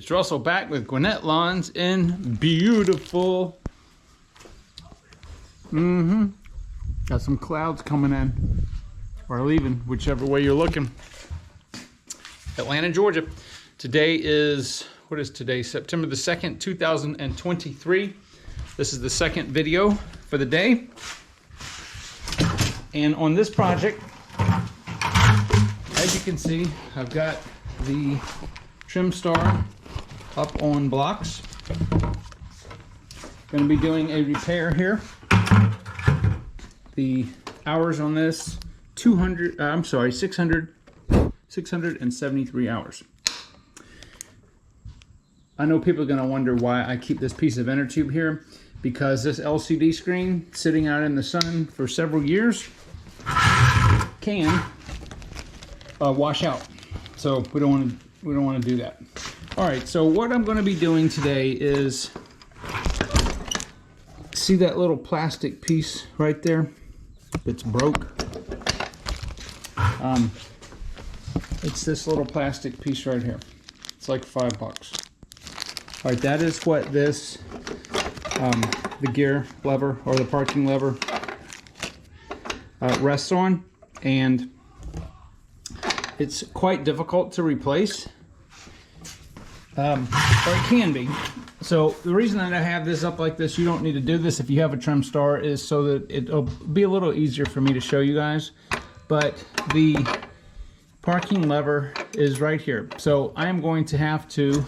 It's Russell back with Gwinnett Lawns in beautiful. Got some clouds coming in or leaving, whichever way you're looking. Atlanta, Georgia. Today is, what is today? September the 2nd, 2023. This is the second video for the day. And on this project, as you can see, I've got the Trimstar up on blocks. Going to be doing a repair here. The hours on this, 673 hours. I know people are going to wonder why I keep this piece of inner tube here, because this LCD screen sitting out in the sun for several years can wash out. So we don't want to do that. All right, so what I'm going to be doing today is, see that little plastic piece right there that's broke? It's this little plastic piece right here. It's like $5. All right, that is what this the gear lever or the parking lever rests on, and it's quite difficult to replace, or it can be. So the reason that I have this up like this, you don't need to do this if you have a Trimstar, is so that it'll be a little easier for me to show you guys. But the parking lever is right here. So I am going to have to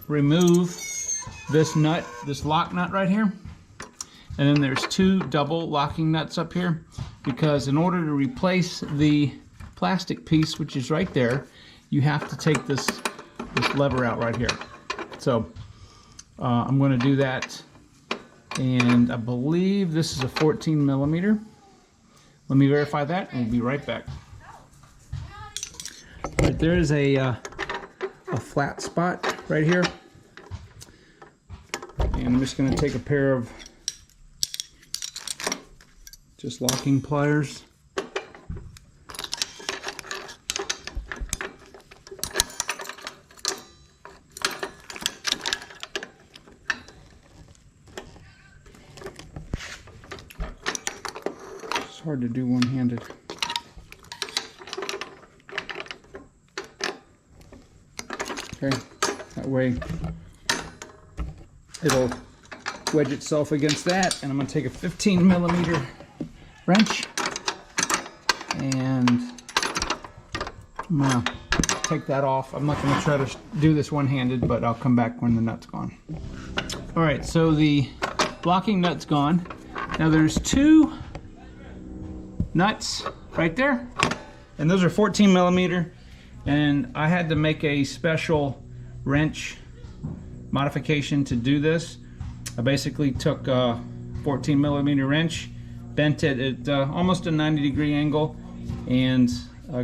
remove this nut, this lock nut right here. And then there's two double locking nuts up here, because in order to replace the plastic piece, which is right there, you have to take this lever out right here. So I'm going to do that, and I believe this is a 14 millimeter. Let me verify that, and we'll be right back. All right, there is a flat spot right here, and I'm just going to take a pair of just locking pliers. It's hard to do one-handed. Okay, that way it'll wedge itself against that, and I'm going to take a 15 millimeter wrench, and I'm going to take that off. I'm not going to try to do this one-handed, but I'll come back when the nut's gone. Alright, so the blocking nut's gone. Now there's two nuts right there, and those are 14 millimeter, and I had to make a special wrench modification to do this. I basically took a 14 millimeter wrench, bent it at almost a 90-degree angle, and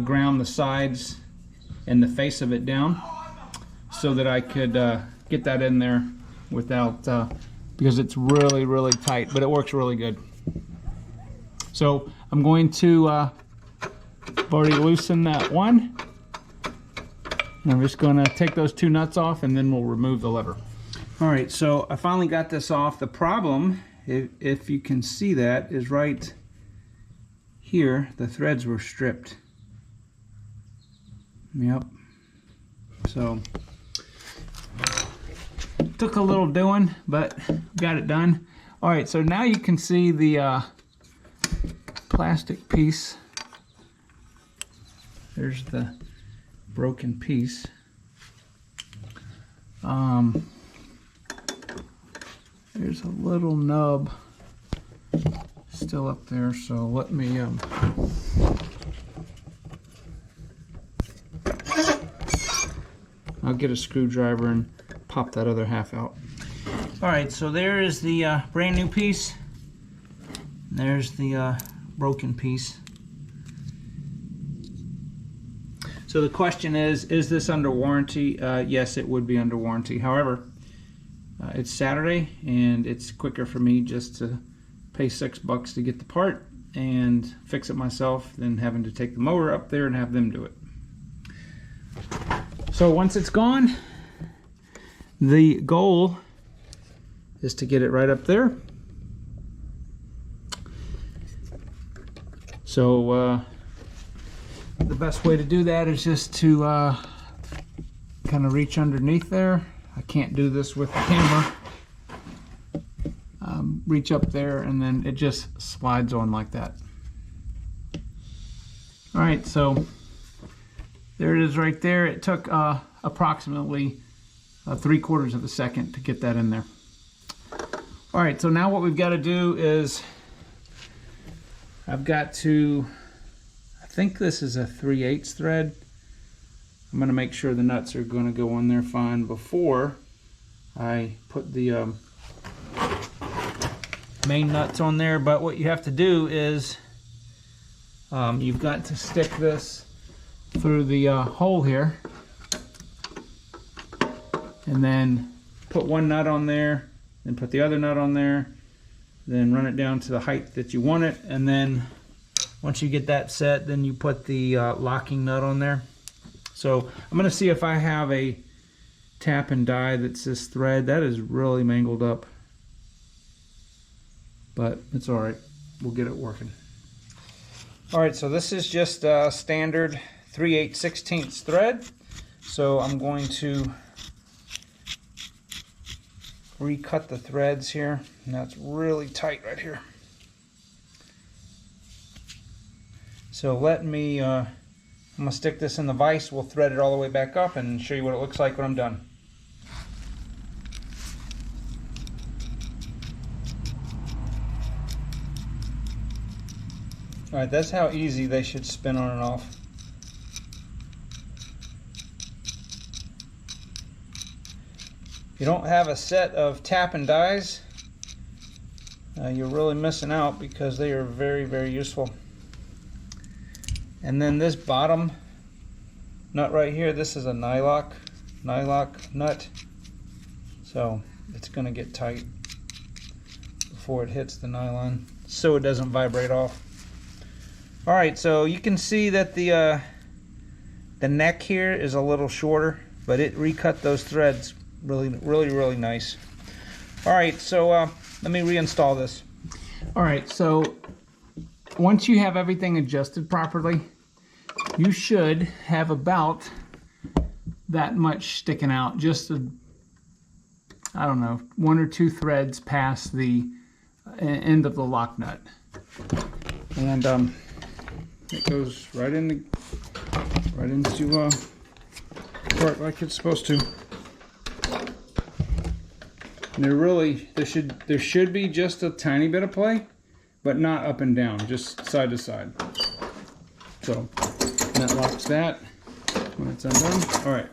ground the sides and the face of it down so that I could get that in there without, because it's really tight, but it works really good. So I'm going to I've already loosened that one, and I'm just going to take those two nuts off, and then we'll remove the lever. All right, so I finally got this off. The problem, if you can see that, is right here. The threads were stripped. Yep. So took a little doing, but got it done. All right, so now you can see the plastic piece. There's the broken piece. There's a little nub still up there, so let me I'll get a screwdriver and pop that other half out. Alright, so there is the brand new piece. There's the broken piece. So the question is this under warranty? Yes, it would be under warranty. However, it's Saturday, and it's quicker for me just to pay $6 to get the part and fix it myself than having to take the mower up there and have them do it. So once it's gone, the goal is to get it right up there. So the best way to do that is just to kind of reach underneath there. I can't do this with the camera. Reach up there and then it just slides on like that. All right, so there it is right there. It took approximately 3/4 of a second to get that in there. All right, so now what we've got to do is I've got to, I think this is a 3/8 thread. I'm going to make sure the nuts are going to go on there fine before I put the main nuts on there. But what you have to do is you've got to stick this through the hole here and then put one nut on there, then put the other nut on there, then run it down to the height that you want it, and then once you get that set, then you put the locking nut on there. So I'm going to see if I have a tap and die that's this thread. That is really mangled up, but it's all right. We'll get it working. All right, so this is just a standard 3/8/16 thread. So I'm going to recut the threads here. Now it's really tight right here. So let me, I'm gonna stick this in the vise. We'll thread it all the way back up and show you what it looks like when I'm done. All right, that's how easy they should spin on and off. If you don't have a set of tap and dies, you're really missing out because they are very, very useful. And then this bottom nut right here, this is a nylock nut. So it's going to get tight before it hits the nylon so it doesn't vibrate off. All right, so you can see that the neck here is a little shorter, but it recut those threads really nice. All right, so let me reinstall this. All right, so once you have everything adjusted properly, you should have about that much sticking out, just I don't know, 1 or 2 threads past the end of the lock nut. And it goes right into part like it's supposed to. And there should be just a tiny bit of play, but not up and down, just side to side. So that locks that when it's undone. All right.